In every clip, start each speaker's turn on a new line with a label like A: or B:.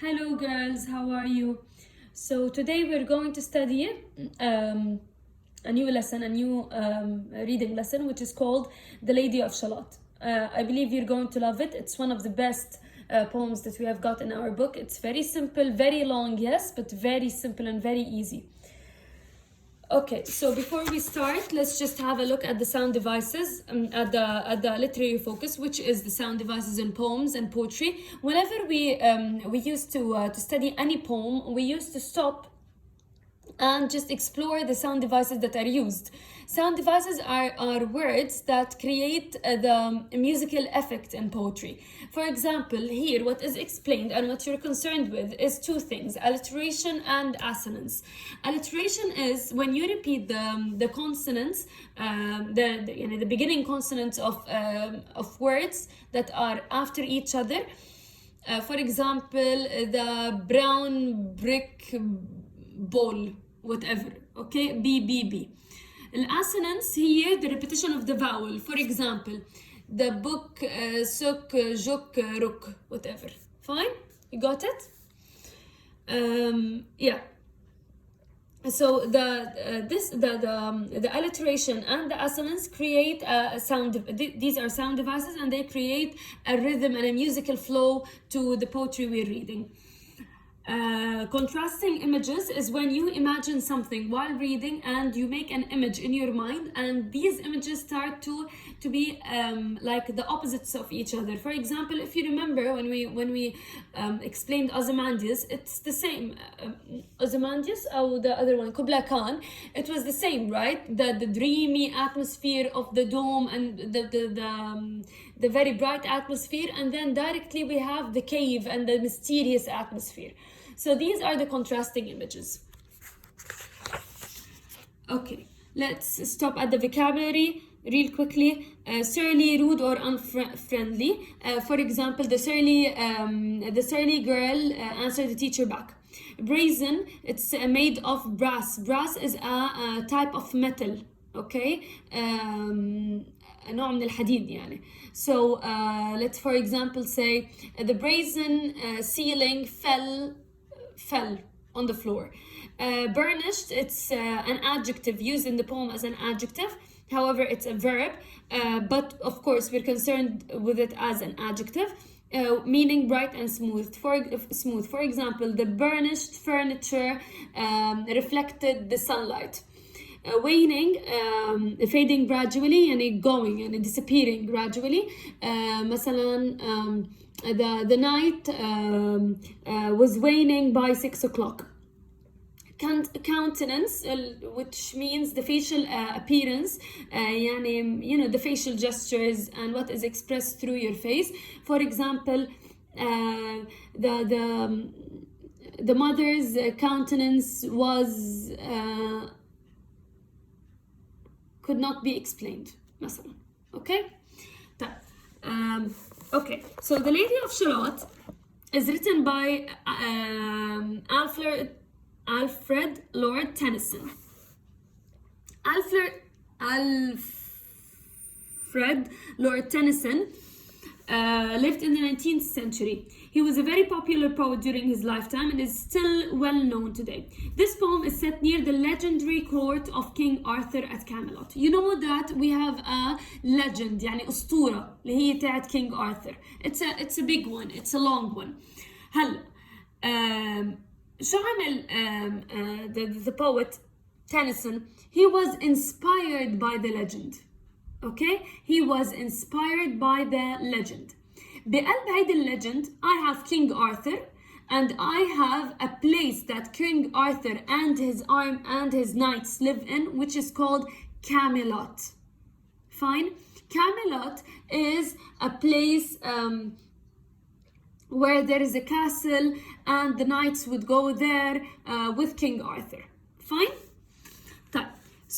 A: Hello girls, how are you? So today we're going to study a new lesson, a new reading lesson, which is called The Lady of Shalott. I believe you're going to love it. It's one of the best poems that we have got in our book. It's very simple, very long, yes, but very simple and very easy. Okay, so before we start, let's just have a look at the sound devices, at the literary focus, which is the sound devices in poems and poetry. Whenever we used to study any poem, we used to stop and just explore the sound devices that are used. Sound devices are words that create the musical effect in poetry. For example, here what is explained and what you're concerned with is two things: alliteration and assonance. Alliteration is when you repeat the consonants, the beginning consonants of words that are after each other. For example, the brown brick ball, whatever, okay, B. Assonance here, the repetition of the vowel. For example, the book, suk, juk, ruk, whatever. Fine? You got it? Yeah. So the alliteration and the assonance create a sound. These are sound devices, and they create a rhythm and a musical flow to the poetry we're reading. Contrasting images is when you imagine something while reading and you make an image in your mind, and these images start to be like the opposites of each other. For example, if you remember when we explained Ozymandias, it's the same. Ozymandias or the other one, Kubla Khan, it was the same, right? The dreamy atmosphere of the dome and the very bright atmosphere, and then directly we have the cave and the mysterious atmosphere. So these are the contrasting images. Okay, let's stop at the vocabulary real quickly. Surly, rude, or unfriendly. For example, the surly girl answered the teacher back. Brazen, it's made of brass. Brass is a type of metal. Okay, نوع من الحديد يعني. So let's for example say the brazen ceiling fell on the floor. Burnished, it's an adjective used in the poem as an adjective. However, it's a verb, but of course we're concerned with it as an adjective, meaning bright and smooth. For example, the burnished furniture reflected the sunlight. Waning, fading gradually, and going and disappearing gradually. مثلا the night was waning by 6 o'clock. Countenance, which means the facial appearance, the facial gestures and what is expressed through your face. For example, the mother's countenance was could not be explained مثلا. Okay? Okay, so The Lady of Shalott is written by Alfred Lord Tennyson. Alfred Lord Tennyson lived in the 19th century. He was a very popular poet during his lifetime and is still well known today. This poem is set near the legendary court of King Arthur at Camelot. You know that we have a legend, يعني أسطورة اللي هي تاعت King Arthur. It's a big one, it's a long one. هلا شو عمل the poet Tennyson? He was inspired by the legend. Okay, he was inspired by the legend. بقلب هيدي legend, I have King Arthur, and I have a place that King Arthur and his knights live in, which is called Camelot. Fine? Camelot is a place where there is a castle, and the knights would go there with King Arthur. Fine?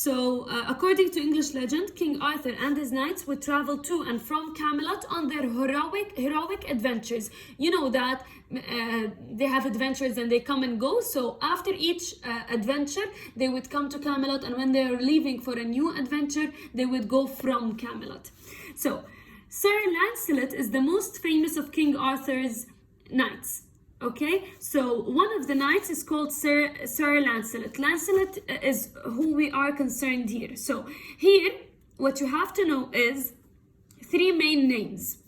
A: So, according to English legend, King Arthur and his knights would travel to and from Camelot on their heroic adventures. You know that they have adventures and they come and go. So after each adventure, they would come to Camelot, and when they are leaving for a new adventure, they would go from Camelot. So, Sir Lancelot is the most famous of King Arthur's knights. Okay, so one of the knights is called Sir Lancelot. Lancelot is who we are concerned here. So here, what you have to know is 3 main names: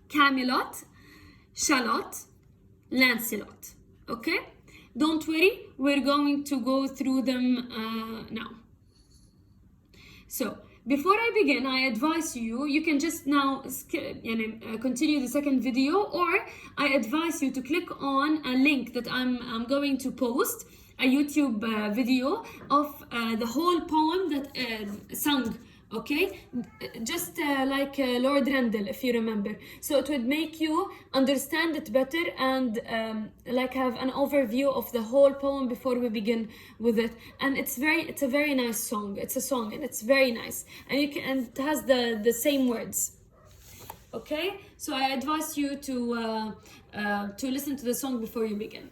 A: Camelot, Shalott, Lancelot. Okay, don't worry, we're going to go through them now. So before I begin, I advise you can just now continue the second video, or I advise you to click on a link that I'm going to post, a YouTube video of the whole poem that sung. Okay, just like Lord Rendell, if you remember. So it would make you understand it better and like have an overview of the whole poem before we begin with it. And it's a very nice song. It's a song and it's very nice, and it has the same words. Okay, so I advise you to listen to the song before you begin.